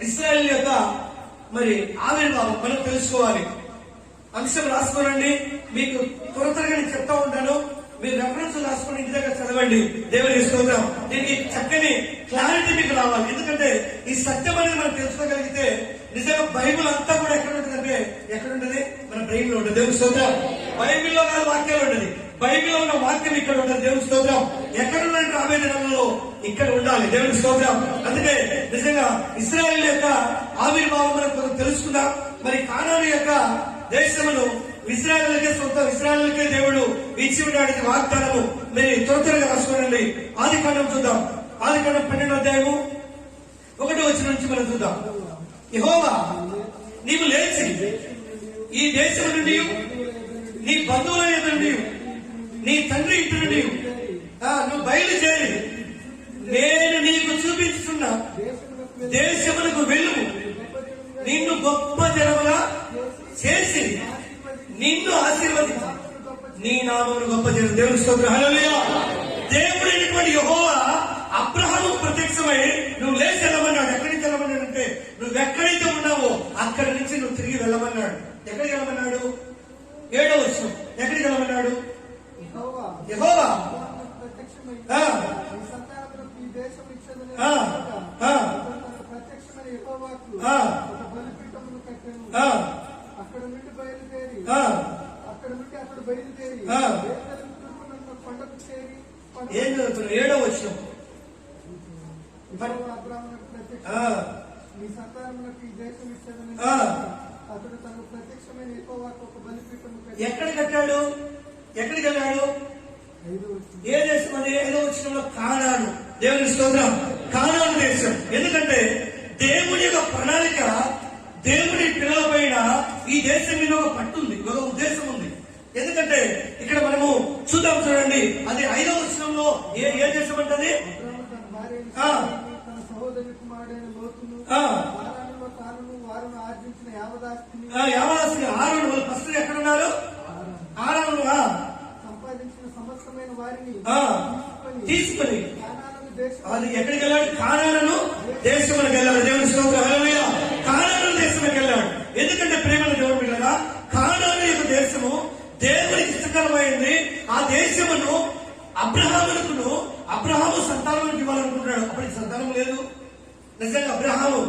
ఇశ్రాయేలు యొక్క మరి ఆవిర్భావం మనం తెలుసుకోవాలి. అంశం రాసుకోనండి, మీకు త్వరగా నేను చెప్తా ఉంటాను. మీరు రెఫరెన్స్ రాసుకుని ఇంటి దగ్గర చదవండి. దేవుని స్తోత్రం. దీనికి చక్కని క్లారిటీ మీకు రావాలి. ఎందుకంటే ఈ సత్యం అనేది మనం తెలుసుకోగలిగితే నిజంగా బైబుల్ అంతా కూడా ఎక్కడ ఉంటుందంటే ఎక్కడ ఉంటుంది? మన బ్రెయిన్ లో ఉంటుంది. దేవుని స్తోత్రం. బైబిల్లో కాదు, వాక్యాలు ఉంటుంది. బైబిల్లో ఉన్న వాక్యం ఇక్కడ ఉంటుంది. దేవుని స్తోత్రం. ఎక్కడున్నాయంటే రాబోయే దినాలలో ఇక్కడ ఉండాలి. దేవుని స్తోత్రం. అందుకే నిజంగా ఇశ్రాయేలు యొక్క ఆవిర్భావం మనం తెలుసుకుందాం. మరి కానాను యొక్క దేశమును ఇశ్రాయేలుకే సొంతం, ఇశ్రాయేలుకే దేవుడు ఇచ్చి ఉన్నాడు వాగ్దానము. మీరు త్వరగా రాసుకోనండి. ఆదికాండం చూద్దాం. ఆదికాండం 12వ అధ్యాయము 1వ వచనం నుంచి మనం చూద్దాం. యెహోవా నీవు లేచి ఈ దేశం నుండి, నీ బంధువుల నుండి, నీ తండ్రి ఇంటి నుండి నువ్వు బయలుదేరి నేను నీకు చూపించుతున్న దేశమునకు వెళ్ళు, నిన్ను గొప్ప జనముగా చేసి నిన్ను ఆశీర్వదించి నీ నామమును గొప్ప జనం. దేవుని స్తోత్రం. హల్లెలూయా. దేవుడైనటువంటి యెహోవా అబ్రహాము ప్రత్యక్షమై నువ్వు లేచి వెళ్ళమన్నాడు. ఎక్కడి నుంచి వెళ్ళమన్నాడు అంటే నువ్వు ఎక్కడైతే ఉన్నావో అక్కడి నుంచి నువ్వు తిరిగి వెళ్ళమన్నాడు. ఎక్కడికి వెళ్ళమన్నాడు? 7వ వచనం. ఎక్కడికి వెళ్ళమన్నాడు? యెహోవా ఏం చదువుతున్నావు? 7వ వచనం. ఎక్కడ కట్టాడు? ఎక్కడికి వెళ్ళాడు? ఏ దేశం అది? 5వ వచనంలో కానాను. దేవుని స్తోత్రం. కానాను దేశం. ఎందుకంటే దేవుని యొక్క ప్రణాళిక, దేవుని పిల్లల పైన ఈ దేశం మీద ఒక పట్టుంది, ఒక ఉద్దేశం ఉంది. ఎందుకంటే ఇక్కడ మనము చూద్దాం, చూడండి. అది 5వ వచనంలో ఏ దేశం అంటది? యావదాస్తిని ఆరోను. వాళ్ళు ఫస్ట్ ఎక్కడున్నారు? ఆరాను సంపాదించిన సమస్తమైన వారిని తీసుకొని అది ఎక్కడికి వెళ్ళాడు? కానాను దేశంలోకి వెళ్ళాడు. దేవుని స్తోత్రం. హల్లెలూయా. కానాను దేశంలోకి వెళ్ళాడు. ఎందుకంటే ప్రేమల దేవుని పిల్లరా, కానాను యొక్క దేశము దేవునికి ఇష్టకరమైంది. ఆ దేశమును అబ్రహాము సంతానానికి ఇవ్వాలనుకుంటున్నాడు. అప్పటికి సంతానం లేదు. నిజంగా అబ్రహాము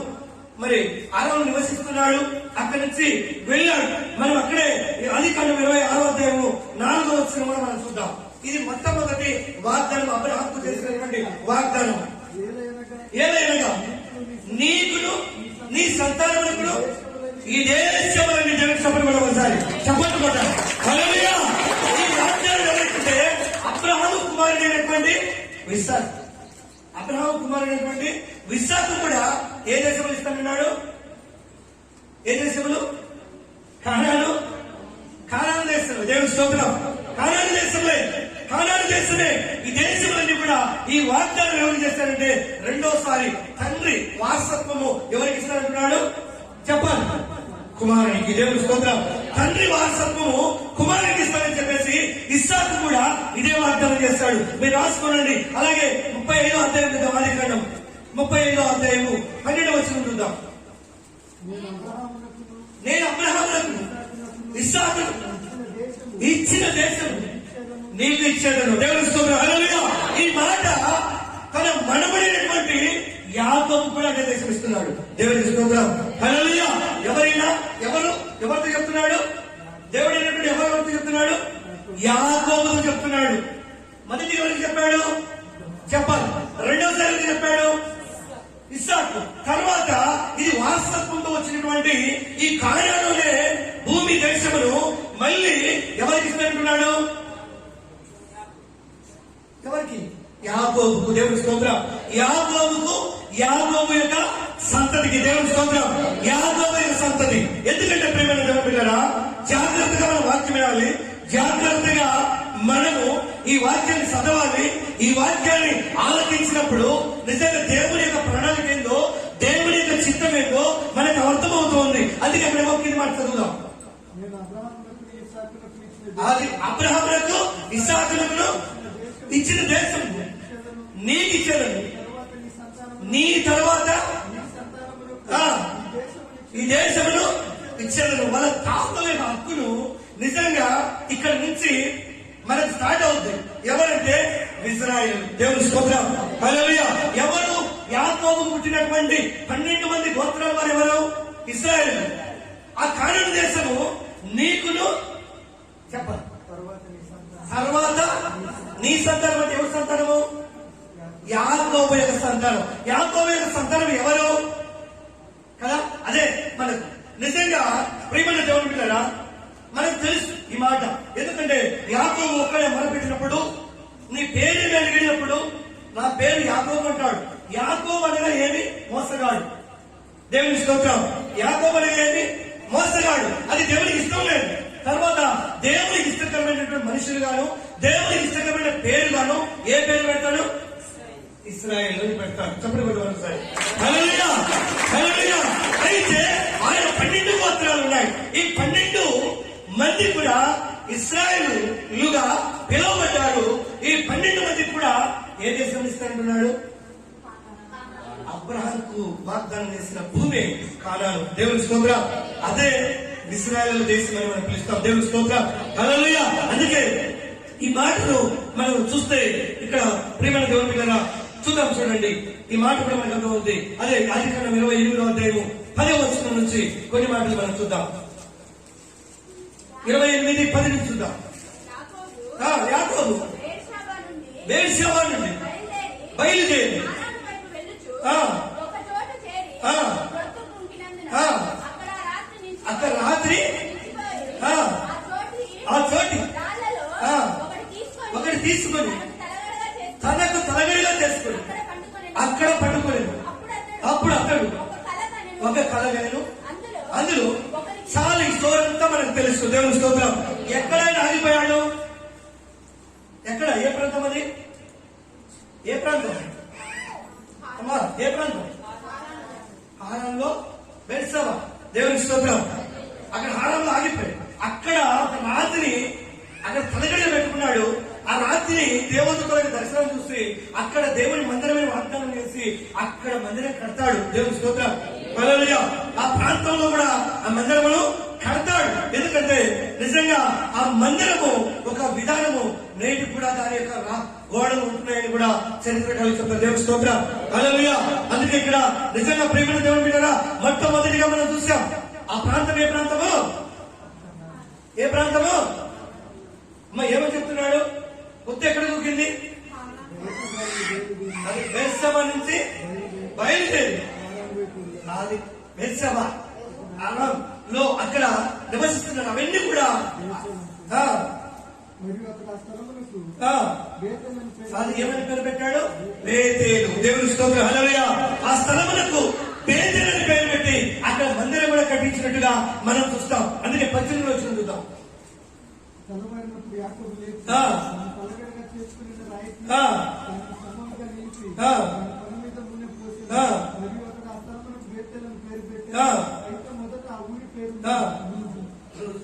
మరి ఆరాను నివసిస్తున్నాడు. అక్కడి నుంచి వెళ్ళాడు. మనం అక్కడే ఆదికాండం 26వ అధ్యాయము 4వ వచనం కూడా మనం చూద్దాం. ఇది మొట్టమొదటి వాగ్దానం, అబ్రహాముకు చేసినటువంటి వాగ్దానం. ఏలైనగా నీకును నీ సంతానమునకును ఈ దేశములని జగన్ కూడా ఒకసారి చెప్పండి కొట్టాలి. హల్లెలూయా. ఈ వాగ్దానం ఎవరైతే అబ్రహాము కుమారుడైనటువంటి ఇస్సాకు, అబ్రహాము కుమారుడైనటువంటి ఇస్సాకు కూడా ఏ దేశంలో ఇస్తానన్నాడు? ఏ దేశములు? కానాను దేశంలో. దేవుని స్తోత్రం. కానాను దేశమే. ఈ దేశములన్నీ కూడా ఈ వాగ్దానం ఎవరు చేశారంటే రెండోసారి తండ్రి వారసత్వము ఎవరికి ఇస్తారంటున్నాడు? చెప్పాలి. కుమారునికి. దేవుని స్తోత్రం. తండ్రి వారసత్వము కుమారునికి ఇస్తారని చెప్పేసి ఇస్సాకు కూడా ఇదే వాగ్దానం చేస్తాడు. మీరు రాసుకోనండి. అలాగే 35వ అధ్యాయం ఆదికాండం 35వ అధ్యాయము 12వ వచనం చూద్దాం. నేను అబ్రహామునకు ఇస్సాకును ఇచ్చిన దేశం నీకు ఇచ్చేదను. దేవుని స్తోత్రం. హల్లెలూయా. ఈ మాట తన మనబడినటువంటి యాకోబు కూడా అదే దేశం ఇస్తున్నాడు. దేవుని స్తోత్రం. హల్లెలూయా. ఎవరితో చెప్తున్నాడు? దేవుడైనటువంటి ఎవరితో చెప్తున్నాడు? యాకోబుతో చెప్తున్నాడు. మొదటి ఎవరికి చెప్పాడు? చెప్పాలి. రెండోసారి చెప్పాడు ఇస్సాకు. తర్వాత ఇది వారసత్వంతో వచ్చినటువంటి ఈ కానానునే భూమి దేశమును మళ్ళీ ఎవరికి ఇస్తున్నట్టున్నాడు? ఎవరికి? యాకోబుకు. దేవుని స్తోత్రం. యాకోబు యొక్క సంతతికి. దేవుని స్తోత్రం. యాకోబు యొక్క సంతతి. ఎందుకంటే ప్రేమైన దేవుని పిల్లరా, జాగ్రత్తగా మనం వాక్యం వినాలి. జాగ్రత్తగా మనము ఈ వాక్యాన్ని చదవాలి. ఈ వాక్యాన్ని ఆలకించినప్పుడు నిజంగా దేవుని యొక్క ప్రణాళిక ఏందో, దేవుని యొక్క చిత్తం ఏందో మనకు అర్థమవుతుంది. అందుకే అక్కడ ఒక్క మాట చదువుదాం. అది అబ్రహామునకు ఇస్సాకునకు ఇచ్చిన దేశం నీకు ఇచ్చేదని, నీ తర్వాత ఈ దేశమును ఇచ్చేదను. వాళ్ళ తాతల యొక్క హక్కును నిజంగా ఇక్కడ నుంచి మనకు స్టార్ట్ అవుతుంది. ఎవరంటే ఇశ్రాయేలు. దేవుని స్తోత్రం. హల్లెలూయా. ఎవరు? యాకోబు పుట్టినటువంటి 12 మంది గోత్రాల వారు ఎవరు? ఇశ్రాయేలు. ఆ కానాను దేశము నీకును చెప్పండి తర్వాత నీ సంతానం అంటే ఎవరి సంతానము? యాకోబు యొక్క సంతానం. యాకోబు యొక్క సంతానం ఎవరు కదా? అదే మనకు నిజంగా ప్రియమైన దేవుని పిల్లరా, మనకు తెలుసు ఈ మాట. ఎందుకంటే యాకోబు ఒక్కడే మొరపెట్టినప్పుడు, నీ పేరు అడిగినప్పుడు నా పేరు యాకోబు అంటాడు. యాకోబు అనగా ఏమి? మోసగాడు. దేవుని స్తోత్రం. యాకోబు అనగా ఏమి? మోసగాడు. అది దేవునికి ఇష్టం లేదు. తర్వాత దేవునికి ఇష్టకరమైనటువంటి మనుషులు గాను, దేవునికి ఇష్టకరమైన పేరు గాను ఏ పేరు పెడతాడు? ఇశ్రాయేలు అని పెడతాడు. చెప్పండి ఒకసారి. హల్లెలూయా, హల్లెలూయా. అయితే ఆయన 12 గోత్రాలు ఉన్నాయి. ఈ 12 మంది కూడా ఇశ్రాయేలుగా పిలువబడ్డారు. ఈ 12 మంది కూడా ఏ దేశం ఇస్తారంటున్నాడు? అబ్రహాంకు వాగ్దానం చేసిన భూమి కానాను. దేవుని స్తోత్రం. అదే ఇశ్రాయేలు దేశం అని మనం పిలుస్తాం. దేవుని స్తోత్రం. హల్లెలూయా. అందుకే ఈ మాటను మనం చూస్తే ఇక్కడ ప్రియమైన దేవుని పిల్లరా చూద్దాం. చూడండి, ఈ మాట కూడా మనకు అర్థమవుతుంది. అదే ఆదికాండం 28వ అధ్యాయము 10వ వచనం నుంచి కొన్ని మాటలు మనం చూద్దాం. 28:10 నుంచి చూద్దాం. యాకోబు బేర్షెబా నుండి బయలుదేరి అక్కడ రాత్రి ఆ చోటి ఒకటి తీసుకొని తనకు తలగడిగా చేసుకుని అక్కడ పండుకోలేదు. అప్పుడు అతడు ఒక కలగలను. అందులో చాలా ఈ స్టోరీ అంతా మనకు తెలుసు. దేవుని స్తోత్రం. ఎక్కడైనా ఆగిపోయాడు? ఎక్కడ? ఏ ప్రాంతం అది? ఏ ప్రాంతం అమ్మా? ఏ ప్రాంతం? హారాన్లో బెర్షెబా. దేవుని స్తోత్రం. అక్కడ హారాన్లో ఆగిపోయాడు. అక్కడ ఒక రాత్రి అక్కడ తలగడిగా పెట్టుకున్నాడు. ఆ రాత్రి దేవదూతలకు దర్శనం చూసి అక్కడ దేవుని మందిరమైన వాగ్దానం చేసి అక్కడ మందిరం కడతాడు. దేవుని స్తోత్రం. హల్లెలూయా. ఆ ప్రాంతంలో కూడా ఆ మందిరమును కడతాడు. ఎందుకంటే నిజంగా ఆ మందిరము ఒక విధానము నేటి కూడా దాని యొక్క గోడలు ఉంటున్నాయని కూడా చరిత్రకారులు చెప్తారు. దేవుని స్తోత్రం. హల్లెలూయా. అందుకే ఇక్కడ నిజంగా ప్రేమ దేవుని బిడ్డరా మొట్టమొదటిగా మనం చూసాం. ఆ ప్రాంతం ఏ ప్రాంతము? ఏ ప్రాంతము? అమ్మ ఏమని చెప్తున్నాడు? ముద్దు ఎక్కడ దూకింది? అది బెర్షెబా నుంచి బయలుదేరి అది బెర్షెబా లో అక్కడ నివసిస్తున్నారు. అవన్నీ కూడా అది ఏమని పేరు పెట్టాడు? బేతేలు. దేవుని స్తోత్రం. హల్లెలూయా. ఆ స్థలమునకు బేతేలు అని పేరు పెట్టి అక్కడ మందిరం కూడా కట్టించినట్టుగా మనం చూస్తాం. అందుకే 18 వచ్చిన చూద్దాం.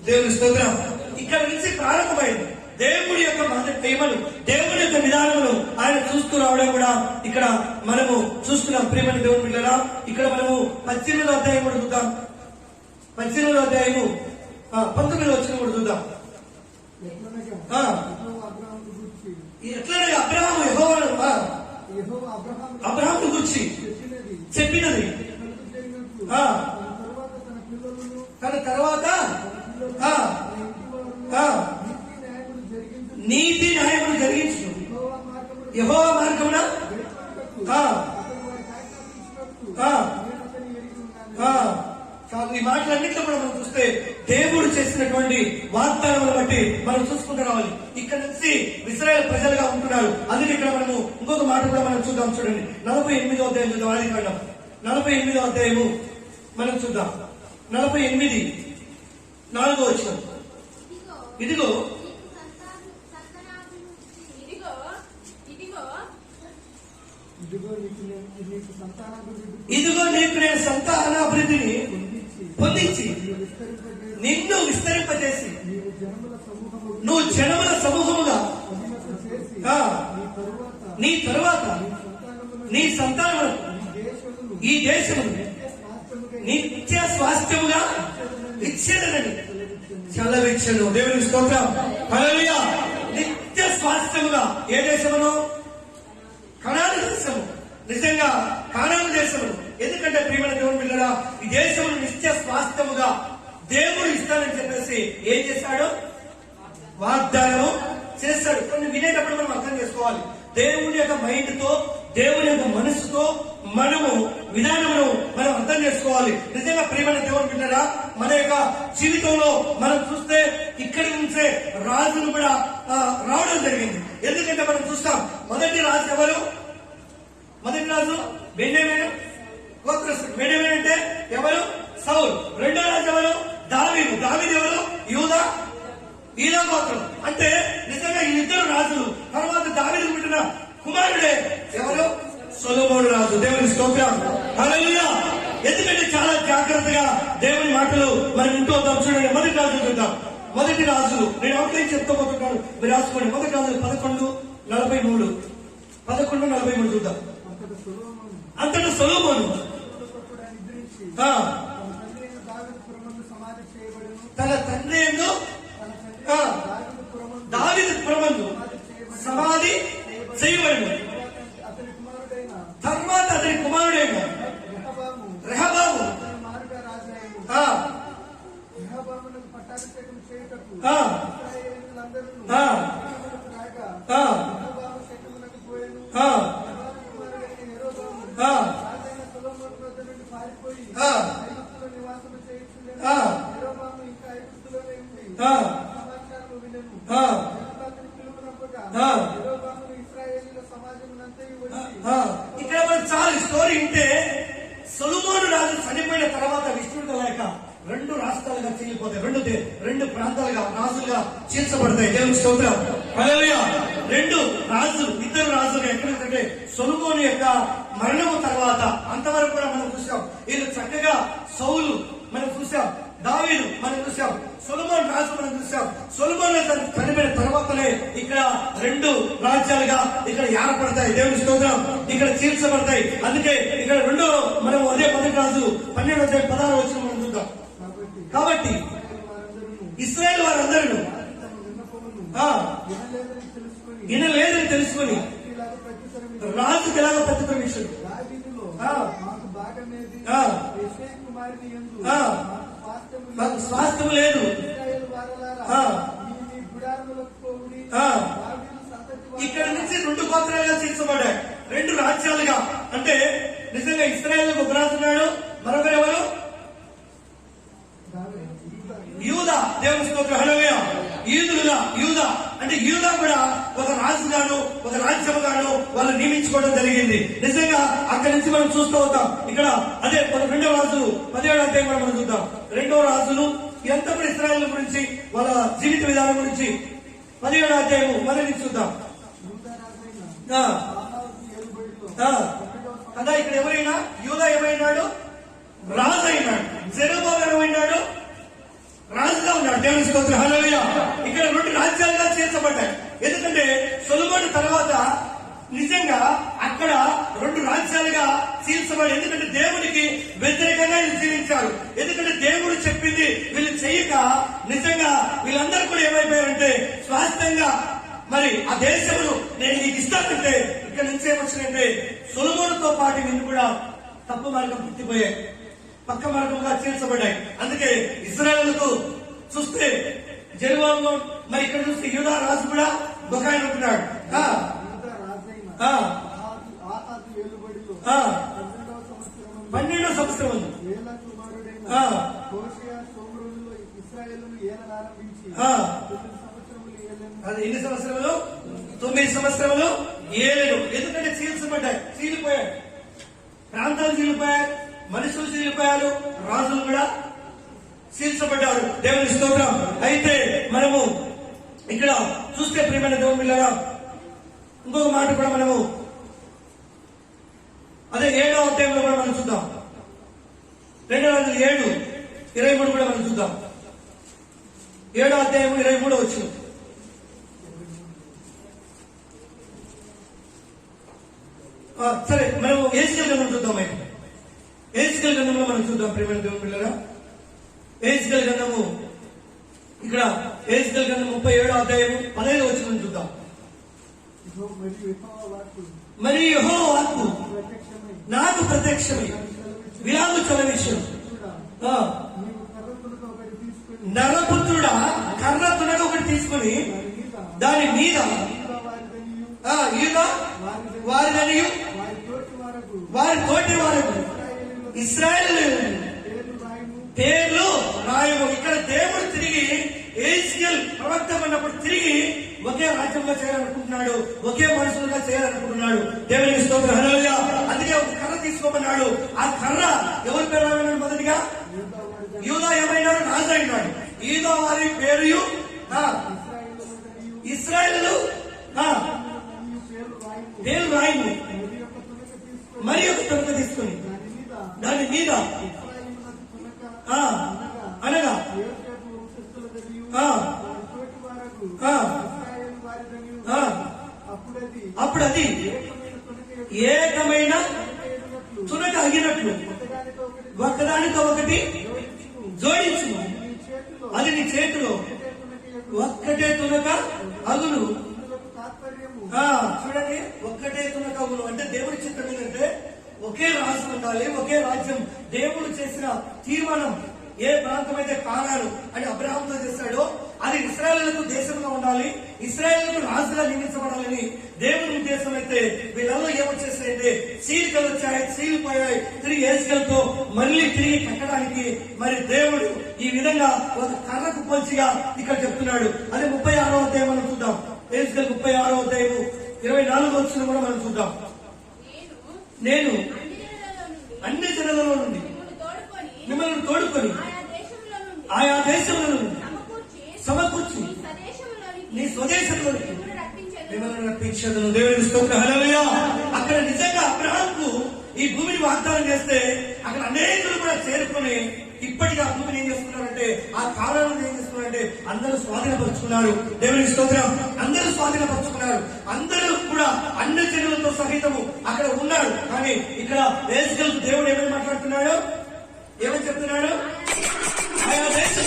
దేవుని స్తోత్రం. ఇక్కడ నుంచి ప్రారంభమైంది. దేవుడి యొక్క ప్రేమను, దేవుడి యొక్క విధానమును ఆయన చూస్తూ రావడం కూడా ఇక్కడ మనము చూస్తున్నాం. ప్రేమని దేవుని పిల్లరా, ఇక్కడ మనము 18వ అధ్యాయం కూడా చూద్దాం. 18వ అధ్యాయము 19వ వచనం కూడా చూద్దాం. ఎట్లనగా అబ్రహాము అబ్రహాము గురించి చెప్పినది తన తర్వాత నీతి న్యాయములు జరిగించు యెహోవా మార్గమున ఈ మాటలన్నింటిలో కూడా మనం చూస్తే దేవుడు చేసినటువంటి వాగ్దానాలను బట్టి మనం చూసుకుంటూ రావాలి. ఇక్కడ నుంచి ఇశ్రాయేలు ప్రజలుగా ఉంటున్నారు. అందుకే ఇక్కడ మనము ఇంకొక మాట కూడా మనం చూద్దాం. చూడండి, 48వ అధ్యాయం చూద్దాం. ఆదికాండం 48వ అధ్యాయము మనం చూద్దాం. 48 4వ వచనం. ఇదిగో నీకు నేను సంతానాభివృద్ధిని పొందించి నిన్ను విస్తరింపజేసి నువ్వు జనముల సమూహముగా నీ తరువాత నీ సంతానములకు ఈ దేశము నిత్య స్వాస్థ్యం పల్లవించను. దేవుని స్తోత్రం. హల్లెలూయా. నిత్య స్వాస్థ్యముగా ఏ దేశమును? కనాను దేశము. నిజంగా కనాను దేశము. ఎందుకంటే ప్రియమైన దేవుని పిల్లరా, ఈ దేశమును నిత్య స్వాస్థ్యముగా దేవుడు ఇస్తానని చెప్పేసి ఏం చేశాడు? వాగ్దానం చేస్తాడు. కొన్ని వినేటప్పుడు మనం అర్థం చేసుకోవాలి. దేవుని యొక్క మైండ్ తో, దేవుని యొక్క మనసుతో మనము విధానమును మనం అర్థం చేసుకోవాలి. నిజంగా ప్రియమైన దేవుని పిల్లరా, మన యొక్క జీవితంలో మనం చూస్తే ఇక్కడి నుంచే రాజులు కూడా రావడం జరిగింది. ఎందుకంటే మనం చూస్తాం, మొదటి రాజు ఎవరు? మొదటి రాజు బెన్యామీను గోత్రస్థుడు. బెన్యామీను అంటే ఎవరు? సౌలు. రెండో రాజు ఎవరు? దావీదు. దావీదు ఎవరు? యూదా గోత్రం. అంటే నిజంగా ఈ ఇద్దరు రాజులు. తర్వాత దావీదు పుట్టిన కుమారుడే ఎవరు? సొలొమోను రాజు. దేవుని స్తోత్రం. హల్లెలూయా. ఎందుకంటే చాలా జాగ్రత్తగా దేవుని మాటలు మనం ఇంట్లో చూడండి. మొదటి రాజు చూద్దాం. మొదటి రాజులు నేను అవుట్లైన్ చెప్తూ పోతున్నాను, మీరు రాసుకోండి. మొదటి రాజులు 11:43. 11:43 చూద్దాం. అంతటా సొలొమోను తన తండ్రి యందు దావీదు పురమందు సమాధి చేయబడింది. తర్వాత అతని కుమారుడైన రెహబాము ఇక్కడ మనం చాలా స్టోరీ ఉంటే, సొలొమోను రాజు చనిపోయిన తర్వాత విష్ణుడు లేక రెండు రాష్ట్రాలుగా చీలిపోతాయి. రెండు ప్రాంతాలుగా రాజులుగా చీల్చబడతాయి. దేవుని స్తోత్రం. హల్లెలూయా. ఇద్దరు రాజులు ఎక్కడంటే సొలొమోను యొక్క మరణము తర్వాత అంతవరకు కూడా మనం చూసాం. వీళ్ళు చక్కగా సౌలు మనం చూసాం, దావీదు మనం చూసాం, సొలొమోను రాజు మనం చూసాం. సొలొమోను చనిపోయిన తర్వాతనే ఇక్కడ రెండు రాజ్యాలుగా ఇక్కడ ఏర్పడతాయి. దేవుని స్తోత్రం. ఇక్కడ చీల్చబడతాయి. అందుకే ఇక్కడ రెండో మనం అదే మొదటి రాజు 12:16 మనం చూద్దాం. కాబట్టి ఇశ్రాయేలు వారందరూ వినలేదని తెలుసుకొని రాజుకి ఎలాగో ప్రత్యుత్తరం ఇచ్చాడు. స్వాస్థ్యం లేదు. ఇక్కడ నుంచి రెండు గోత్రాలుగా చీల్చబడ్డాయి, రెండు రాజ్యాలుగా. అంటే నిజంగా ఇశ్రాయేలు ఒక రాజు ఉన్నాడు, మరొకరు ఎవరు? యూదా. దేవుని స్తోత్రం. హల్లెలూయా. యూదా అంటే యూదా కూడా ఒక రాజుగాను ఒక రాజ్యముగాను వాళ్ళు నియమించుకోవడం జరిగింది. నిజంగా అక్కడి నుంచి మనం చూస్తూ ఉంటాం. ఇక్కడ అదే రెండవ రాజు 17వ అధ్యాయం కూడా మనం చూద్దాం. రెండవ రాజులు ఎంత కూడా ఇశ్రాయేలు గురించి, వాళ్ళ జీవిత విధానం గురించి 17వ అధ్యాయము మొదటి చూద్దాం. కదా ఇక్కడ ఎవరైనా యూదా ఏమైనాడు? రాజు అయినాడు. జెరుబ్బాబెలు ఏమైనాడు? రాజుగా ఉన్నాడు. దేవుని స్తోత్రం. హల్లెలూయా. ఇక్కడ రెండు రాజ్యాలుగా చేర్చబడ్డాయి. ఎందుకంటే సొలొమోను తర్వాత నిజంగా అక్కడ రెండు రాజ్యాలుగా చీల్చబడి, ఎందుకంటే దేవునికి వ్యతిరేకంగా వీళ్ళు జీవించారు. ఎందుకంటే దేవుడు చెప్పింది వీళ్ళు చెయ్యక నిజంగా వీళ్ళందరూ కూడా ఏమైపోయారంటే స్వాస్థ్యంగా మరి ఆ దేశమును నేను నీకు ఇస్తానంటే ఇక్కడ నుంచి ఏమొచ్చిందంటే సొలొమోనుతో పాటు వీళ్ళు కూడా తప్పు మార్గం పుట్టిపోయాయి, పక్క మార్గంగా చీల్చబడ్డాయి. అందుకే ఇశ్రాయేలుకు చూస్తే జెరుబ్బాబెలు, మరి ఇక్కడ చూస్తే యూదా రాజు కూడా ఒక ఆయన ఉంటున్నాడు. 12వ సంవత్సరం అది ఎన్ని సంవత్సరములు? 9 సంవత్సరములు ఏలేడు. ఎందుకంటే చీల్చబడ్డాయి, చీలిపోయాయి, ప్రాంతాలు చీలిపోయాయి, మనుషులు చీలిపోయారు, రాజులు కూడా చీల్చబడ్డారు. దేవుని స్తోత్రం. అయితే మనము ఇక్కడ చూస్తే ప్రియమైన దేవుని పిల్లరా, ఇంకొక మాట కూడా మనము అదే 7వ అధ్యాయంలో కూడా మనం చూద్దాం. 2 రాజులు 7:23 కూడా మనం చూద్దాం. 7వ అధ్యాయం 23 వచ్చిన సరే మనం ఏజ్కేల్ గ్రంథం చూద్దాం. ఏజ్కేల్ గ్రంథంలో మనం చూద్దాం ప్రియమైన దేవుని పిల్లరా. ఏజ్కేల్ గ్రంథము ఇక్కడ ఎహెజ్కేలు గ్రంథం 37వ అధ్యాయం 15వ వచనం చూద్దాం. ఇదిగో మరియు యెహోవా వాక్కు మరి యెహోవా వాక్కు ప్రత్యక్షమై నాకు ప్రత్యక్షమై విలాము చలవిషయం చూడా నీవు కర్రతులతో ఒకటి తీసుకుని నరపుత్రుడా కర్ర తునగ ఒకటి తీసుకుని దాని మీద యూదా యూదా వారిదనియు వారి తోటి వారకు ఇశ్రాయేలు పేర్లు రాయము. ఇక్కడ దేవుడు తిరిగి ఎహెజ్కేలు ప్రవక్త ఉన్నప్పుడు తిరిగి ఒకే రాజ్యంగా చేయాలనుకుంటున్నాడు, ఒకే మనుషులుగా చేయాలనుకుంటున్నాడు. దేవునికి స్తోత్రం, హల్లెలూయా. అందుకే ఒక కర్ర తీసుకోమన్నాడు. ఆ కర్ర ఎవరి పేరు రాయమన్నాడు? మొదటిగా యూదా ఏమైనాడు? రాజు అయినాడు. యూదా వారి పేరు ఇశ్రాయేలు పేరు రాయము. మరి ఒక తునక తీసుకుని దాని మీద అనగా అప్పుడు అది ఏకమైన తునక అగినట్లు ఒక్కదానితో ఒకటి జోడించు. అది నీ చేతిలో ఒక్కటే తునక అగును. చూడండి, ఒక్కటే తునక అగును అంటే దేవుడి చిత్తం ఏంటంటే ఒకే రాజు ఉండాలి, ఒకే రాజ్యం. దేవుడు చేసిన తీర్మానం ఏ ప్రాంతం అయితే కానాను అని అబ్రహాంతో చేశాడో అది ఇశ్రాయేలులకు దేశంగా ఉండాలి, ఇశ్రాయేలులకు రాజుగా నియమించబడాలని దేవుని ఉద్దేశం అయితే వీళ్ళలో ఏమొచ్చేసాయంటే చీలికలు వచ్చాయి, చీలిపోయాయి. తిరిగి ఎహెజ్కేలుతో మళ్ళీ తిరిగి కట్టడానికి మరి దేవుడు ఈ విధంగా ఒక కర్రకు పోల్చిగా ఇక్కడ చెప్తున్నాడు. అదే 36వ అధ్యాయం మనం చూద్దాం. ఎహెజ్కేలు 36వ అధ్యాయం 24వ వచనం కూడా మనం చూద్దాం. నేను అన్ని జనాలలో నుండి మిమ్మల్ని తోడుకొని ఆయా దేశంలో నుండి సమకూర్చి నీ స్వదేశంలోకి మిమ్మల్ని రప్పించదు. దేవుని స్తోత్రం, హల్లెలూయా. అక్కడ నిజంగా అబ్రహాంకు ఈ భూమిని వాగ్దానం చేస్తే అక్కడ అనేకులు కూడా చేరుకొని ఇప్పటికీ ఆ భూమిని ఏం చేస్తున్నారంటే, ఆ కాలాలను ఏం చేస్తున్నారంటే అందరూ స్వాధీనపరుచుకున్నారు. దేవుని స్తోత్రం, అందరూ స్వాధీనపరుచుకున్నారు. అందరూ కూడా అన్ని జనులతో సహితము అక్కడ ఉన్నారు. కానీ ఇక్కడ ఎహెజ్కేలుకు దేవుడు ఏమని మాట్లాడుతున్నాడు? ఏమని చెప్తున్నాడు? ఆయా దేశం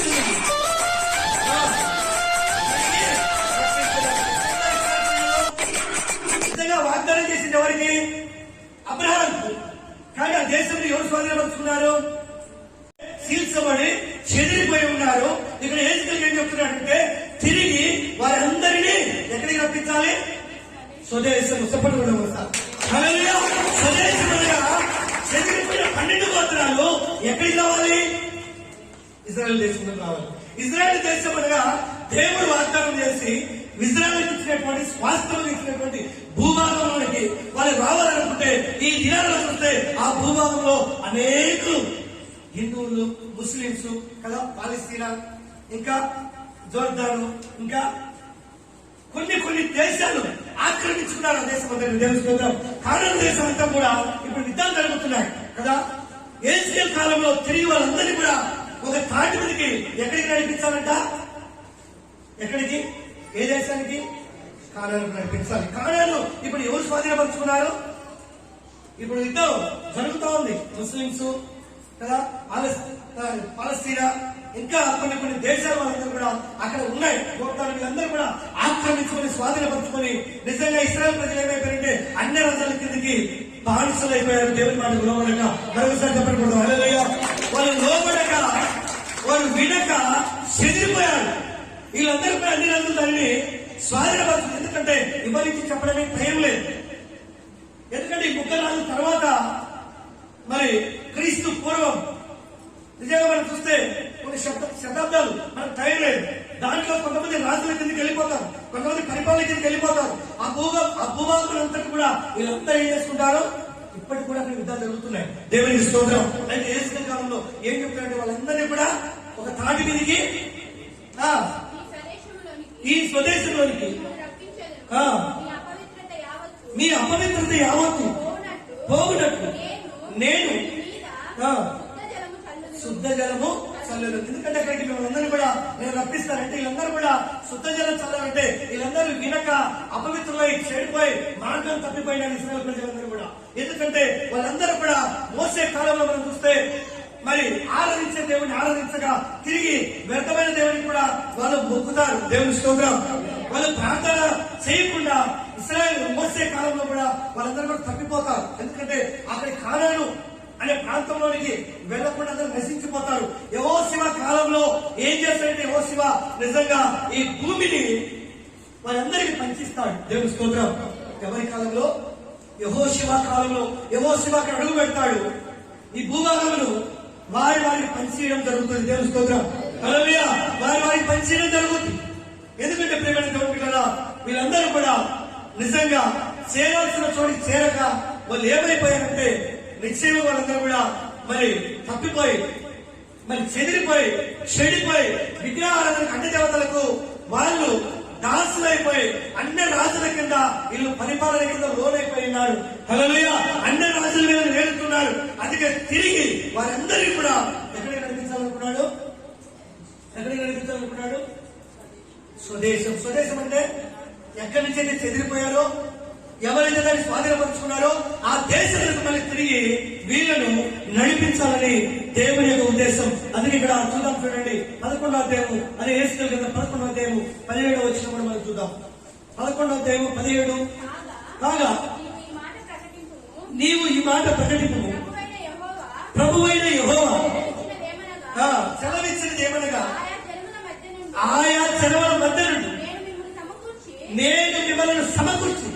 నిజంగా వాగ్దానం చేసింది ఎవరికి? అబ్రహాంకు. కానీ ఆ దేశంలో ఎవరు స్వాధీనపరుచుకున్నారు? చీల్చబడి చెదిరిపోయి ఉన్నారు. ఇక్కడ ఎహెజ్కేలు ఏం చెప్తున్నాడంటే తిరిగి వారందరినీ ఎక్కడికి రప్పించాలి? స్వదేశం. చెప్పండి, స్వదేశంగా చెదిరిపోయిన 12 గోత్రాలు ఎక్కడికి రావాలి? ఇజ్రాయెల్ దేశంలో రావాలి. ఇజ్రాయెల్ దేశం అనగా దేవుడు వాగ్దానం చేసి ఇజ్రాయెల్ ఇచ్చినటువంటి స్వాస్థ్యం ఇచ్చినటువంటి భూభాగంలోనికి వాళ్ళు రావాలనుకుంటే ఈ దినాల్లో చూస్తే ఆ భూభాగంలో అనేకులు హిందువులు, ముస్లింస్ కదా, పాలస్తీనా, ఇంకా జోర్దాను, ఇంకా కొన్ని దేశాలు ఆక్రమించుకున్నారు. ఆ దేశం అంతా తెలుసుకుందాం. కానాను దేశం అంతా కూడా ఇప్పుడు యుద్ధాలు జరుగుతున్నాయి కదా. ఎహెజ్కేలు కాలంలో తిరిగి వాళ్ళందరినీ కూడా ఒక తాటి మీదకి ఎక్కడికి నడిపించాలంట? ఎక్కడికి? ఏ దేశానికి? కానాను నడిపించాలి. కానాను ఇప్పుడు ఎవరు స్వాధీనపరుచుకున్నారు? ఇప్పుడు యుద్ధం జరుగుతూ ఉంది. ముస్లింస్ కదా, పాలస్తీనా, ఇంకా కొన్ని దేశాల వాళ్ళందరూ కూడా అక్కడ ఉన్నాయి. గోత్రాలు వీళ్ళందరూ కూడా ఆక్రమించుకొని స్వాధీనపరుచుకొని నిజంగా ఇశ్రాయేల్ ప్రజలు ఏమైపోయారంటే అన్ని రాజ్యాల కిందకి బానిసలు అయిపోయారు. దేవుని మాటకు లోబడక. మరొకసారి చెప్పకూడదు, హల్లెలూయా. వాళ్ళు లోబడక, వాళ్ళు వినక చెదిరిపోయారు. వీళ్ళందరూ కూడా అన్ని రాజులు దాన్ని స్వాధీనపరుచుకుని, ఎందుకంటే ఇవ్వలించి చెప్పడానికి టైం లేదు. ఎందుకంటే ఈ 30 రాజుల తర్వాత మరి క్రీస్తు పూర్వం నిజంగా మనం చూస్తే కొన్ని శతాబ్దాలు మనకు టైం లేదు. దాంట్లో కొంతమంది రాజుల కిందకి వెళ్ళిపోతారు, కొంతమంది పరిపాలన కిందకి వెళ్ళిపోతారు. ఆ భూభాగం కూడా వీళ్ళంతా ఏం చేసుకుంటారు? ఇప్పటికి కూడా అక్కడ యుద్ధాలు జరుగుతున్నాయి. దేవునికి స్తోత్రం. అయితే ఎహెజ్కేలు కాలంలో ఏం చెప్తారంటే వాళ్ళందరినీ కూడా ఒక తాటి మీదకి ఈ స్వదేశంలోనికి మీ అపవిత్రత యావత్తు పోగునట్టు నేను శుద్ధ జలము చల్లదు. ఎందుకంటే అక్కడికి వీళ్ళందరూ కూడా నేను రప్పిస్తానంటే వీళ్ళందరూ కూడా శుద్ధ జలం చల్లాలంటే వీళ్ళందరూ వినక అపవిత్రులై చెడిపోయి మార్గం తప్పిపోయిన ఇశ్రాయేలు ప్రజలందరూ కూడా. ఎందుకంటే వాళ్ళందరూ కూడా మోసే కాలంలో మనం చూస్తే మరి ఆరాధించే దేవుడు దేవుని ఆరాధించగా తిరిగి వ్యర్థమైన దేవుని కూడా వాళ్ళు మొక్కుతారు. దేవుని స్తోత్రం. వాళ్ళు ప్రార్థన చేయకుండా ఇశ్రాయేలు మోసే కాలంలో కూడా వాళ్ళందరూ కూడా తప్పిపోతారు. ఎందుకంటే అక్కడ కానాను అనే ప్రాంతంలోనికి వెళ్లకుండా అందరూ నశించిపోతారు. యెహోషువ కాలంలో ఏం చేస్తాడంటే యెహోషువ నిజంగా ఈ భూమిని వాళ్ళందరికీ పంచిస్తాడు. దేవుని స్తోత్రం. ఎవరి కాలంలో? యెహోషువ కాలంలో. యెహోషువ అక్కడ అడుగు పెడతాడు. ఈ భూభాగమును వారికి పంచేయడం జరుగుతుంది. దేవుని స్తోత్రం. హల్లెలూయా. వారికి పంచేయడం జరుగుతుంది. ఎందుకంటే ప్రియమైన దేవుని పిల్లలా, వీళ్ళందరూ కూడా నిజంగా చేరాల్సిన చోటి చేరక వాళ్ళు ఏమైపోయారంటే నిశ్చయం వాళ్ళందరూ కూడా మరి తప్పిపోయి మరి చెడిపోయి విగ్రహారాధనకు అన్ని దేవతలకు వాళ్ళు దాసులైపోయి అన్ని రాజుల కింద వీళ్ళు పరిపాలన కింద లోనైపోయినాడు. హల్లెలూయా. అన్ని రాజుల మీద వేడుతున్నాడు. అందుకే తిరిగి వారందరినీ కూడా ఎక్కడికి నడిపించాలనుకున్నాడు? స్వదేశం అంటే ఎక్కడి నుంచి అయితే చెదిరిపోయారో, ఎవరైతే దాన్ని స్వాధీనపరుచుకున్నారో ఆ దేశాలకు మళ్ళీ తిరిగి వీళ్ళను నడిపించాలని దేవుని యొక్క ఉద్దేశం. అందుకే ఇక్కడ చూద్దాం, చూడండి 11వ అధ్యాయము అనే యేసు కదా 11వ అధ్యాయము 17వ వచనం కూడా మనం చూద్దాం. 11వ అధ్యాయము 17. కాగా నీవు ఈ మాట ప్రకటింపు, ప్రభువైన యెహోవా సెలవిచ్చినది ఏమనగా, ఆయా జనముల మధ్య నుండి నేను మిమ్మల్ని సమకూర్చి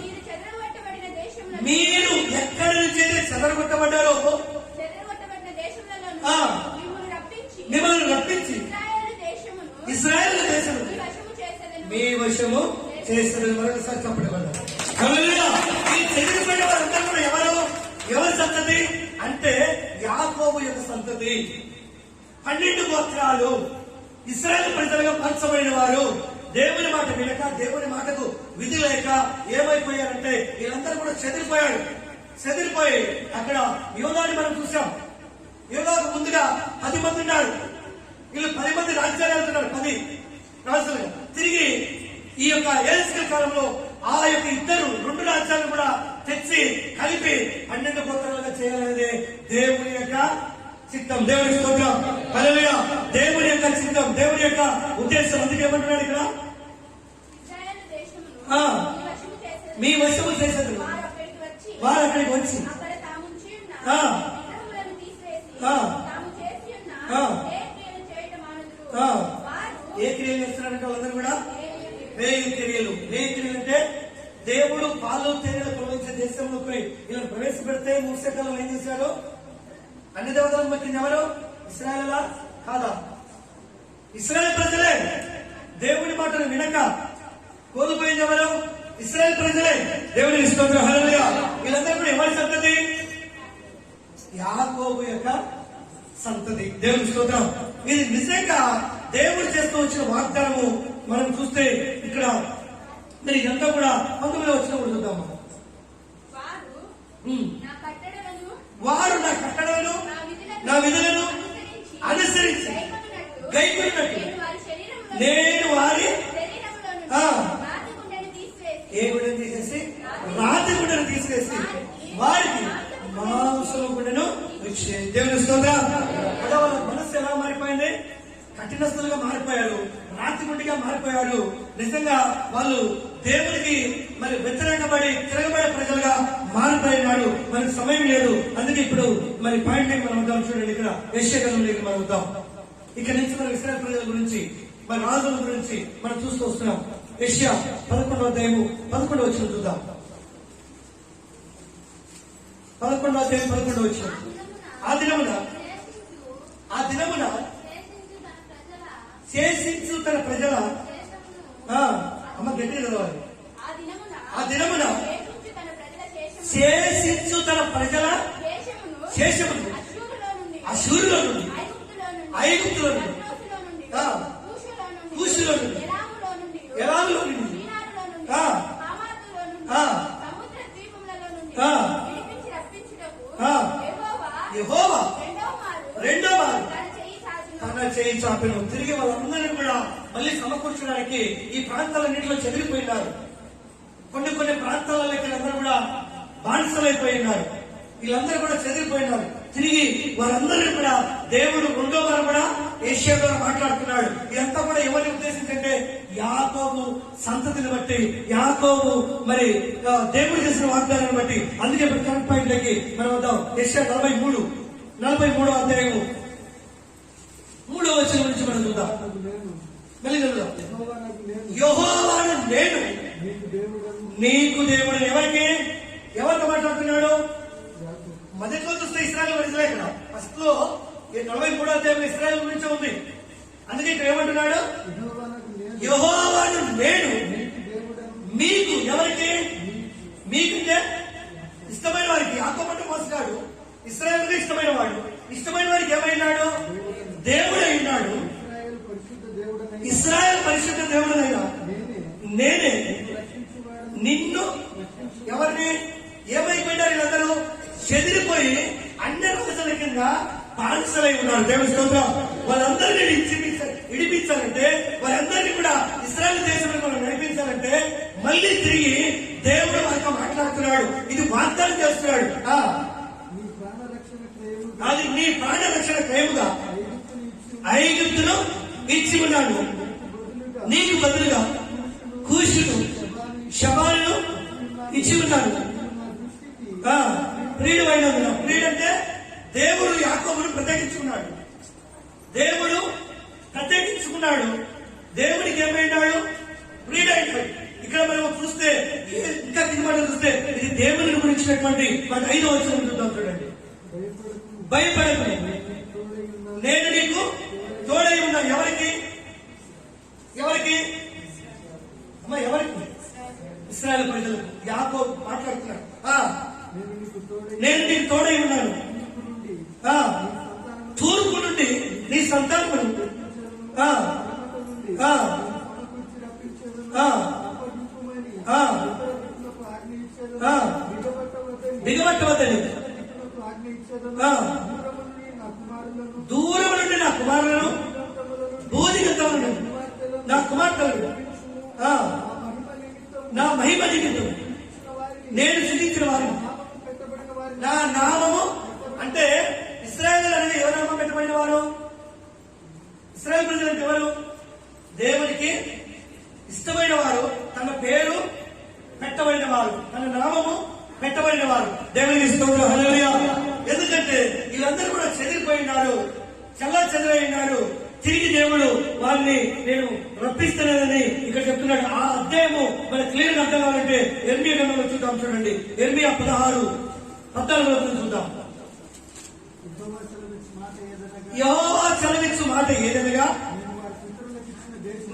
మీరు ఎక్కడి నుంచి అయితే చెదరగొట్టబడ్డారో మిమ్మల్ని రప్పించి ఇశ్రాయేలు దేశం మీ వశము చేసిన మరొకసారి చెప్పబడ్డారు. ఈ చెదిరిపోయిన వారందరూ కూడా ఎవరి సంతతి అంటే యాకోబు యొక్క సంతతి. 12 గోత్రాలు ఇశ్రాయేలు ప్రజలుగా మార్చబడిన వారు. దేవుని మాట వినక, దేవుని మాటకు విధి లేక ఏమైపోయారంటే వీళ్ళందరూ కూడా చెదిరిపోయి అక్కడ యోధాని మనం చూసాం. యోధాకు ముందుగా 10 మంది ఉన్నారు. వీళ్ళు 10 మంది రాజ్యాలు వెళ్తున్నారు. 10 రాజులుగా తిరిగి ఈ యొక్క ఏలియా కాలంలో ఆ యొక్క 2 రాజ్యాలను కూడా తెచ్చి కలిపి 12 గోత్రాలుగా చేయాలనేది దేవుని యొక్క చిత్తం. దేవుని స్తోత్రం. హల్లెలూయా. దేవుని యొక్క చిత్తం, దేవుని యొక్క ఉద్దేశం. అందుకే ఏమంటున్నాడు ఇక్కడ, మీ వశము చేసేది వారు అక్కడికి వచ్చి ఏ క్రియలు చేస్తున్నారంటే వాళ్ళందరూ కూడా వేయి క్రియలు అంటే దేవుడు పాలు తేనెలు ప్రవహించే దేశంలోకి ఇలా ప్రవేశపెడితే మూసకాలం ఏం చేశారు? అన్ని దేవతలను మొక్కింది ఎవరు? ఇశ్రాయేలా కాదా? ఇశ్రాయేల్ ప్రజలే. దేవుని మాటను వినక కోల్పోయింది ఎవరు? ఇశ్రాయేల్ ప్రజలే. దేవుని స్తోత్రం. హల్లెలూయా. వీళ్ళందరూ కూడా ఎవరి సంతతి? యాకోబు యొక్క సంతతి. దేవుని స్తోత్రం. ఇది నిజంగా దేవుడు చేస్తూ వచ్చిన వాగ్దానము. మనం చూస్తే ఇక్కడ మరి ఇదంతా కూడా 19వ వచనం కూడా చూద్దాం. వారు నా కట్టడలను నా విధులను అనుసరించి గైకొన్నట్టు నేను వారి ఏ గుండెను తీసేసి రాతి గుండెను తీసేసి వారికి మాంసము గుండెను ఇచ్చేది. దేవుని స్తోత్రం. కదా వాళ్ళ మనస్సు ఎలా మారిపోయింది? కఠినస్తులుగా మారిపోయారు, రాతి గుండిగా మారిపోయారు. నిజంగా వాళ్ళు దేవునికి మరి వ్యతిరేకపడి తిరగబడే ప్రజలుగా మారిపోయినాడు. మనకు సమయం లేదు. అందుకే ఇప్పుడు మరి పాయింట్ మనం వద్దాం. చూడండి, ఇక్కడ యెషయా గ్రంథంలోకి మనం వద్దాం. ఇక్కడ నుంచి మనం ఇశ్రాయేలు ప్రజల గురించి, మన రాజుల గురించి మనం చూస్తూ వస్తున్నాం. యెషయా 11వ అధ్యాయము 11వ వచనం చూద్దాం. 11వ అధ్యాయం 11వ వచనం. ఆ దినమున శేషించు తన ప్రజల అమ్మ గట్టిగా చదవాలి. ఆ దినమున శేషించు తన ప్రజల శేషమును అశూరులో నుండి, ఐగుప్తులో నుండి, కూషులో నుండి, ఎలాములో నుండి, యెహోవా రెండో వారు తన చేయి చాపెను. తిరిగి వాళ్ళందరినీ కూడా మళ్ళీ సమకూర్చడానికి ఈ ప్రాంతాలన్నింటిలో చెదిరిపోయినారు. కొన్ని ప్రాంతాలలో అందరూ కూడా బానిసలైపోయినారు. వీళ్ళందరూ కూడా చెదిరిపోయినారు. తిరిగి వారందరినీ కూడా దేవుడు రెండో వారు కూడా ఏషియా ద్వారా మాట్లాడుతున్నాడు. ఇదంతా కూడా ఎవరిని ఉద్దేశించంటే యాకోబు సంతతిని బట్టి, యాకోబు మరి దేవుడు చేసిన వాగ్దానాన్ని బట్టి. అందుకే కరెక్ట్ పాయింట్ లకి మనం వద్దాం. ఏషియా 43వ అధ్యాయము 3వ వచనం నుంచి మనం చూద్దాం. మళ్ళీ చదువుదాం. యెహోవాను నేను నీకు దేవుడు. ఎవరితో మాట్లాడుతున్నాడు? మొదట్లో చూస్తే ఇశ్రాయేలు ప్రజలే. ఇక్కడ ఫస్ట్ లో 43వ అధ్యాయం ఇశ్రాయేలు గురించి ఉంది. అందుకే ఇక్కడ ఏమంటున్నాడు? యెహోవాను నేను మీకు. ఎవరికి? మీకంటే ఇష్టమైన వారికి. యాకోబు మోసగాడు, ఇశ్రాయేలు ఇష్టమైన వాడు. ఇష్టమైన వారికి ఏమైనాడు? దేవుడు అయినాడు. ఇశ్రాయేలు పరిశుద్ధ దేవుడనైనా నేనే నిన్ను. ఎవరిని? ఏమైపోయినారు? వీళ్ళందరూ చెదిరిపోయి అన్ని రోజుల కింద బానిసలై ఉన్నారు. దేవుని స్తోత్రం. వాళ్ళందరినీ ఇడిపించాలంటే, వాళ్ళందరినీ కూడా ఇశ్రాయేలు దేశంలో మనం నడిపించాలంటే మళ్ళీ తిరిగి దేవుడు మనతో మాట్లాడుతున్నాడు. ఇది వాగ్దానం చేస్తున్నాడు. అది నీ ప్రాణ రక్షణ క్రయముగా ఐగుప్తును ఇచ్చి ఉన్నాడు. నీకు బదులుగా కూషును శబాలను ఇచ్చి ఉన్నాడు. ప్రియుడు అయినందున. ప్రియుడంటే దేవుడు యాకోబును ప్రత్యేకించుకున్నాడు. దేవుడు ప్రత్యేకించుకున్నాడు. దేవుడికి ఏమైనాడు? ప్రియుడైనాడు. ఇక్కడ మనం చూస్తే ఇంకా దిగుబడి చూస్తే ఇది దేవుని గురించినటువంటి మన 5వ వచనం చూద్దాం. చూడండి. భయపడకు, నేను నీకు తోడై ఉన్నాను. ఎవరికి? అమ్మా ఎవరికి? ఇశ్రాయేలు ప్రజలకు. యాకోబు మాట్లాడుతున్నాడు. నేను నీకు తోడై ఉన్నాను. తూర్పు నుండి నీ సంతానమును దిగబట్టవద్దని దూరం నుండి నా కుమారులను, భూదిగతములను నా కుమార్తెలను నా మహిమ నిమిత్తం నేను సృజించిన వారిని. నా నామము అంటే ఇశ్రాయేలు అనేది ఎవరు నామం పెట్టబడిన వారు? ఇశ్రాయేలు ప్రజలు అంటే ఎవరు? దేవునికి ఇష్టమైన వారు, తన పేరు పెట్టబడిన వారు, తన నామము పెట్టబడిన వారు. దేవునికి స్తోత్రం. హల్లెలూయా. ఎందుకంటే వీళ్ళందరూ కూడా చెదిరిపోయినారు, చల్లా చెదిరైనారు. తిరిగి దేవుడు వారిని నేను రప్పిస్తున్నానని ఇక్కడ చెప్తున్నాడు. ఆ అధ్యాయము మన క్లియర్ గా అర్థం కావాలంటే ఇర్మియా గ్రంథంలో చూద్దాం. చూడండి. ఇర్మియా 16:14 చూద్దాం. యెహోవా సెలవిచ్చు మాట ఏదనగా,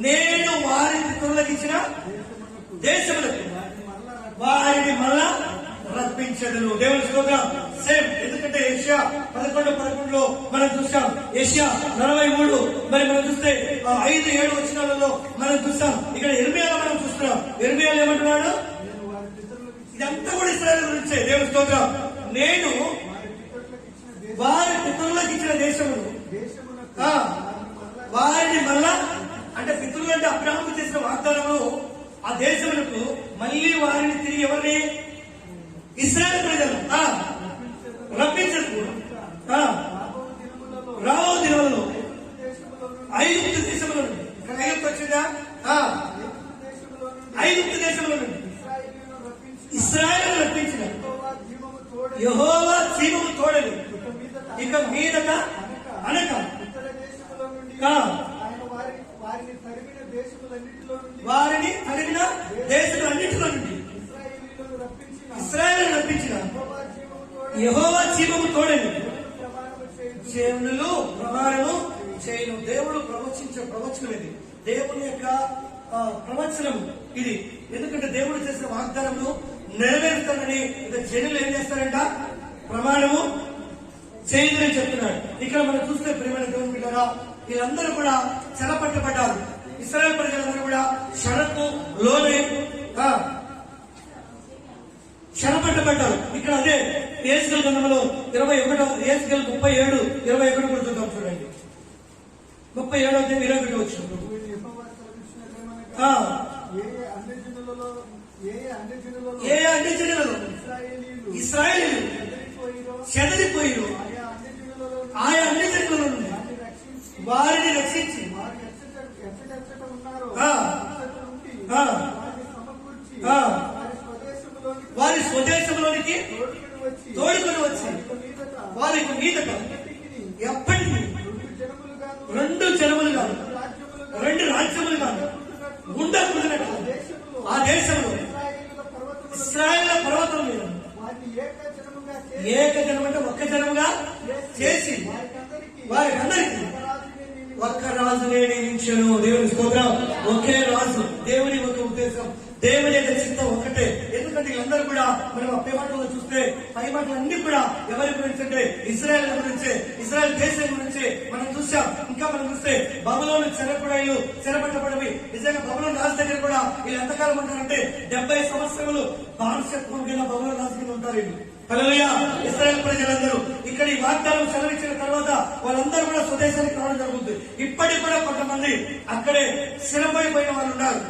నేను వారి పితరులకు ఇచ్చిన దేశములకు వారిని మళ్ళా రప్పించదును. దేవుని స్తోత్రం. సేమ్. ఎందుకంటే యెషయా 11:11 మనం చూసాం. యెషయా 43 మరి మనం చూస్తే 5-7 వచనాలలో మనం చూస్తాం. ఇక్కడ ఇర్మియాలో మనం చూస్తున్నాం. ఇర్మియాలో ఏమంటున్నాడు? ఇదంతా కూడా ఇశ్రాయేలు గురించే. దేవుని స్తోత్రం. నేను వారి పితరులకు ఇచ్చిన దేశమును వారిని మళ్ళా, అంటే పితరులు అంటే అబ్రాహాము చేసిన వాగ్దానము, ఆ దేశములకు మళ్ళీ వారిని తిరిగి ఎవరిని? ఇశ్రాయేలు ప్రజలు రప్పించదు. రాబో దినాలలో ఐగుప్తు దేశంలో నుండి. ఐగుప్తు వచ్చిందా? ఐగుప్తు దేశంలో నుండి ఇశ్రాయేలు రప్పించిన యెహోవా జీవము తోడని. ఇక మీదట అనక వారిని తరిమిన దేశములన్నిటిలో నుండి ఇశ్రాయేలు రప్పించిన యెహోవా జీవము తోడని. దేవునులు ప్రమాణము చేయను. దేవుడు ప్రవచనం ఇది. దేవుని యొక్క ప్రవచనం ఇది. ఎందుకంటే దేవుడు చేసిన వాగ్దానము నెరవేరుతానని ఇక జనులు ఏం చేస్తారంట? ప్రమాణము చేయదని చెప్తున్నాడు. ఇక్కడ మనం చూస్తే ప్రియమైన దేవుని బిడ్డలారా, వీళ్ళందరూ కూడా చెరపట్టబడ్డారు. ఇశ్రాయేలు ప్రజలందరూ కూడా షరకు లోనై చెరపట్టబడ్డారు. ఇక్కడ అదే యేసుగల్ గ్రంథంలో 21 యేసుగల్ 37:21 కూడా చూద్దాం. చూడండి. 37:21 వచ్చిన ఏ అన్ని జనులలో ఇశ్రాయేలీయులు చెదరిపోయిరు, ఆయా అన్ని జనులలో వారిని రక్షించి వారి ఎచ్చట ఉన్నారో ఆ. అచ్చట నుండి ఆ. వారిని సమకూర్చి ఆ. వారి స్వదేశంలోనికి వారి స్వదేశంలోనికి తోడుకొని వచ్చి మీదట వారికి ఎప్పటికీ ఎప్పటికీ రెండు జనములుగా రెండు రాజ్యములుగా ఉండకూడనట్లు ఆ దేశంలో ఇశ్రాయేలు పర్వతం మీద ఏక జనం అంటే ఒక్క జనముగా చేసి వారికి అందరికీ ఒక్క రాజునే నియమించెను. దేవుని స్తోత్రం. ఒకే రాజు, దేవుని ఒక ఉద్దేశం, దేవుని యొక్క చిత్తం ఒకటే. ఎందుకంటే వీళ్ళందరూ కూడా మనం ఆ పై మాటల్లో చూస్తే పై మాటలన్నీ కూడా ఎవరి గురించి అంటే ఇజ్రాయెల్ గురించే, ఇజ్రాయెల్ దేశం గురించి మనం చూసాం. ఇంకా మనం చూస్తే బబులోను చెరపట్టబడి నిజంగా బబులోను రాజు దగ్గర కూడా వీళ్ళు ఎంతకాలం ఉంటారంటే 70 సంవత్సరములు బానిసత్వం కింద బబులోను రాజు కింద ఉంటారు వీళ్ళు. హల్లెలూయా. ఇశ్రాయేల్ ప్రజలందరూ ఇక్కడ ఈ వాగ్దానం సెలవిచ్చిన తర్వాత వాళ్ళందరూ కూడా స్వదేశానికి రావడం జరుగుతుంది. ఇప్పటికి కూడా కొంతమంది అక్కడే స్థిరపడిపోయిన వాళ్ళు ఉన్నారు.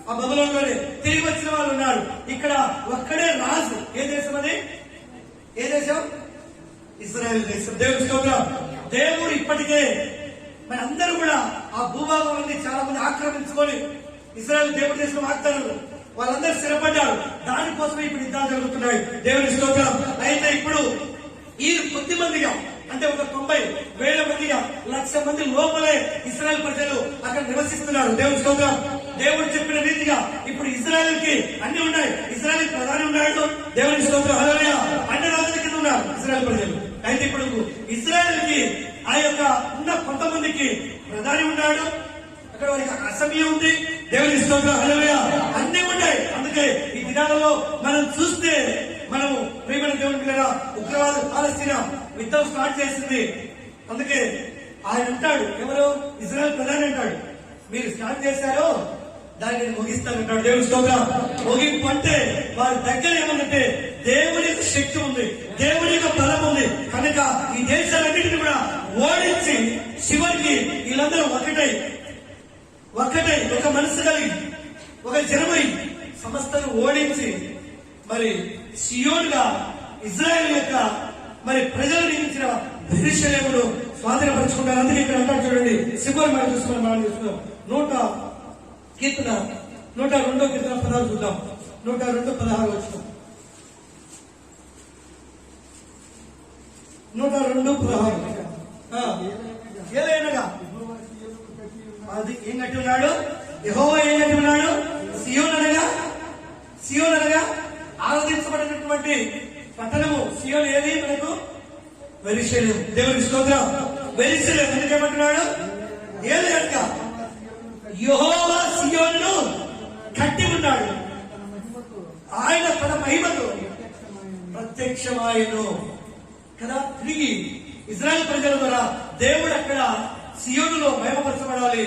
ఆ బబులోనులోనే తిరిగి వచ్చిన వాళ్ళు ఉన్నారు. ఇక్కడ ఒక్కడే రాజు. ఏ దేశం అది? ఏ దేశం? ఇశ్రాయేల్ దేశం. దేవుని స్తోత్రం. దేవుడు ఇప్పటికే మనందరూ కూడా ఆ భూభాగం నుండి చాలా మంది ఆక్రమించుకొని ఇశ్రాయేల్ దేవుడి దేశం వాగ్దానాలు వాళ్ళందరూ స్థిరపడ్డారు. దానికోసమే ఇప్పుడు యుద్ధాలు జరుగుతున్నాయి. దేవుని స్తోత్రం. అయితే ఇప్పుడు ఈ కొద్ది మందిగా అంటే ఒక 90,000 మందిగా 1,00,000 మంది లోపలే ఇశ్రాయేల్ ప్రజలు అక్కడ నివసిస్తున్నారు. దేవుని స్తోత్రం. దేవుడు చెప్పిన రీతిగా ఇప్పుడు ఇశ్రాయేల్ కి అన్ని ఉన్నాయి. ఇశ్రాయేల్ ప్రధాని ఉన్నాడు. దేవుని స్తోత్రం. హల్లెలూయా. అన్ని రాజుల కింద ఉన్నారు ఇశ్రాయేల్ ప్రజలు. అయితే ఇప్పుడు ఇశ్రాయేల్ కి ఆ యొక్క ఉన్న కొంతమందికి ప్రధాని ఉన్నాడు. అక్కడ వారికి అసెంబ్లీ ఉంది. దేవుని స్తోత్రం. హల్లెలూయా. అన్ని ఉన్నాయి. అందుకే ఈ దినాలలో మనం చూస్తే మనము ప్రియమైన దేవుని పిల్లల ఉగ్రవాద పాలస్తీనా యుద్ధం స్టార్ట్ చేసింది. అందుకే ఆయన అంటాడు, ఎవరు? ఇజ్రాయెల్ ప్రధాని అంటాడు, మీరు స్టార్ట్ చేశారో దాన్ని నేను ముగిస్తానంటాడు. దేవుని స్తోత్రం. ముగింపు అంటే వారి దగ్గర ఏమంటే దేవుని యొక్క శక్తి ఉంది, దేవుని యొక్క బలం ఉంది. కనుక ఈ దేశాలన్నింటినీ కూడా ఓడించి చివరికి వీళ్ళందరూ ఒకటై ఒక మనసు కలిగి ఒక జనమై సమస్తను ఓడించి మరి సియోనుగా ఇజ్రాయెల్ యొక్క మరి ప్రజలు నియమించిన యెరూషలేమును స్వాధీనపరుచుకుంటారు. అందుకే ఇక్కడ అంటారు చూడండి, సిబోర్ మనం చూసుకున్నాం. 102 కీర్తన 16 చూద్దాం. 102:16 వచ్చిన 102:16 ఏలైనగా అది ఏం కట్టి ఉన్నాడు? యెహోవా ఏం కట్టి ఉన్నాడు? సియోన్ అనగా ఆరాధించబడినటువంటి పట్టణము. సియోన్ ఏది మనకు? యెరూషలేము. దేవుని స్తోత్రం. యెరూషలేము ఎందుకేమంటున్నాడు? ఏది కనుక యెహోవా సియోనును కట్టి ఉన్నాడు, ఆయన తన మహిమతో ప్రత్యక్షమాయను కదా. తిరిగి ఇజ్రాయెల్ ప్రజల ద్వారా దేవుడు అక్కడ సియోనులో మహిమపరచబడాలి.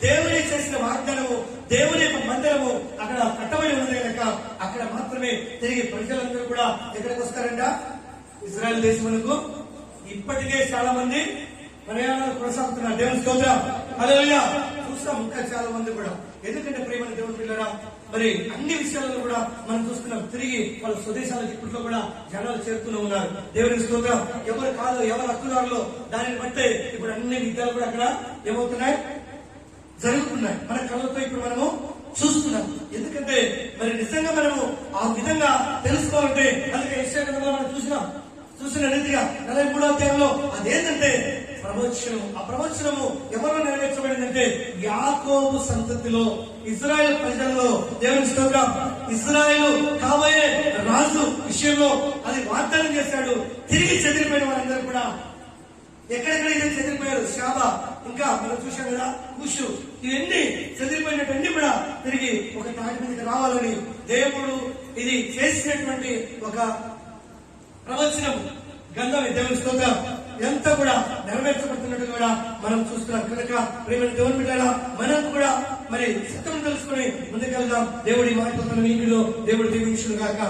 దేవుని చేసిన వాగ్దానము, దేవుని యొక్క మందిరము అక్కడ కట్టబడి ఉన్నది కనుక అక్కడ మాత్రమే తిరిగి ప్రజలందరూ కూడా ఎక్కడికి వస్తారంట? ఇజ్రాయెల్ దేశములకు. ఇప్పటికే చాలా మంది ప్రయాణాలు కొనసాగుతున్నారు. దేవుని స్తోత్రం. హల్లెలూయా. చూస్తాం ఇంకా చాలా మంది కూడా. ఎందుకంటే ప్రియమైన దేవుని పిల్లరా, మరి అన్ని విషయాలలో కూడా మనం చూస్తున్నాం. తిరిగి వాళ్ళ స్వదేశాలకు ఇప్పట్లో కూడా జనాలు చేరుతూనే ఉన్నారు. దేవుని స్తోత్రం. ఎవరు కాదు, ఎవరు హక్కుదారులు, దానిని బట్టే ఇప్పుడు అన్ని విద్యాలు కూడా అక్కడ ఏమవుతున్నాయి? జరుగుతున్నాయి. మన కళ్ళతో ఇప్పుడు మనము చూస్తున్నాం. ఎందుకంటే మరి నిజంగా మనము ఆ విధంగా తెలుసుకోవాలంటే అందుకే యెషయా మనం చూసిన రీతిగా 43వ అధ్యాయంలో అదేంటంటే ప్రవచనము. ఆ ప్రవచనము ఎవరు నెరవేర్చబడిందంటే యాకోబు సంతతిలో, ఇజ్రాయెల్ ప్రజల్లో. దేవుని స్తోత్రం. ఇజ్రాయెల్ కాబోయే రాజు విషయంలో అది వాగ్దానం చేశాడు. తిరిగి చెదిరిపోయిన వారందరూ కూడా ఎక్కడెక్కడ చెదిరిపోయారు? శాబా, ఇంకా మనం చూసాం కదా కుషు, ఇవన్నీ చెదిరిపోయినటువంటి కూడా తిరిగి ఒక తాటి మీదకి రావాలని దేవుడు ఇది చేసినటువంటి ఒక ప్రవచనం గంధం. దేవుని స్తోత్రం. ఎంత కూడా నెరవేర్చబడుతున్నట్టు కూడా మనం చూస్తున్నాం. కనుక ప్రియమైన దేవుని బిడ్డలారా, మనం కూడా మరి సత్యం తెలుసుకుని ముందుకెళ్దాం. దేవుడి మాటలు మన ఇంటిలో దేవుడు దీవించును గాక.